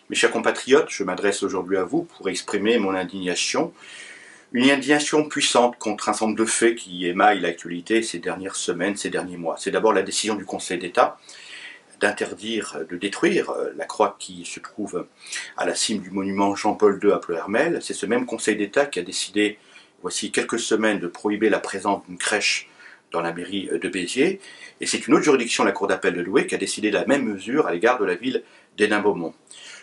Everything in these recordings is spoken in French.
Mes chers compatriotes, je m'adresse aujourd'hui à vous pour exprimer mon indignation, une indignation puissante contre un certain nombre de faits qui émaillent l'actualité ces dernières semaines, ces derniers mois. C'est d'abord la décision du Conseil d'État d'interdire, de détruire la croix qui se trouve à la cime du monument Jean-Paul II à Ploërmel. C'est ce même Conseil d'État qui a décidé, voici quelques semaines, de prohiber la présence d'une crèche dans la mairie de Béziers. Et c'est une autre juridiction, la Cour d'appel de Douai, qui a décidé la même mesure à l'égard de la ville d'Hénin-Beaumont.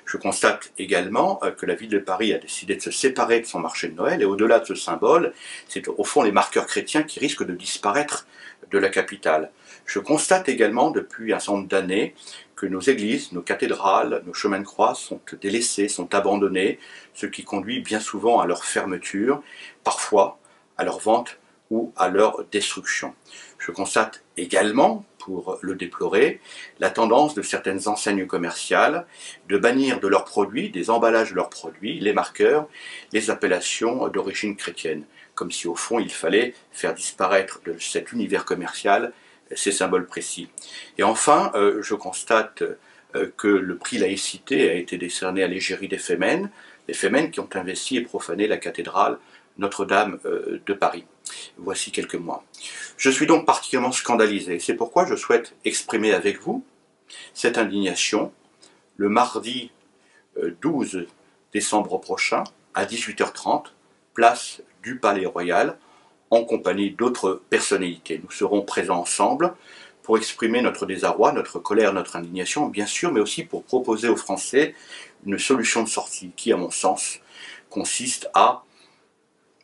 Je constate également que la ville de Paris a décidé de se séparer de son marché de Noël, et au-delà de ce symbole, c'est au fond les marqueurs chrétiens qui risquent de disparaître de la capitale. Je constate également depuis un certain nombre d'années que nos églises, nos cathédrales, nos chemins de croix sont délaissés, sont abandonnés, ce qui conduit bien souvent à leur fermeture, parfois à leur vente ou à leur destruction. Je constate également, pour le déplorer, la tendance de certaines enseignes commerciales de bannir de leurs produits, des emballages de leurs produits, les marqueurs, les appellations d'origine chrétienne, comme si au fond il fallait faire disparaître de cet univers commercial ces symboles précis. Et enfin, je constate que le prix laïcité a été décerné à l'égérie des Femen qui ont investi et profané la cathédrale Notre-Dame de Paris. Voici quelques mois. Je suis donc particulièrement scandalisé. C'est pourquoi je souhaite exprimer avec vous cette indignation le mardi 12 décembre prochain à 18h30, place du Palais Royal, en compagnie d'autres personnalités. Nous serons présents ensemble pour exprimer notre désarroi, notre colère, notre indignation, bien sûr, mais aussi pour proposer aux Français une solution de sortie qui, à mon sens, consiste à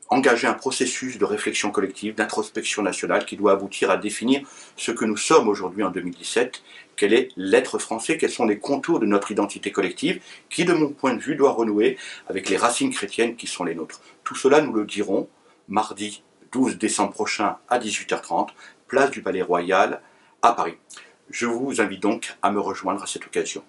engager un processus de réflexion collective, d'introspection nationale qui doit aboutir à définir ce que nous sommes aujourd'hui en 2017, quel est l'être français, quels sont les contours de notre identité collective, qui, de mon point de vue, doit renouer avec les racines chrétiennes qui sont les nôtres. Tout cela, nous le dirons mardi 12 décembre prochain à 18h30, place du Palais Royal à Paris. Je vous invite donc à me rejoindre à cette occasion.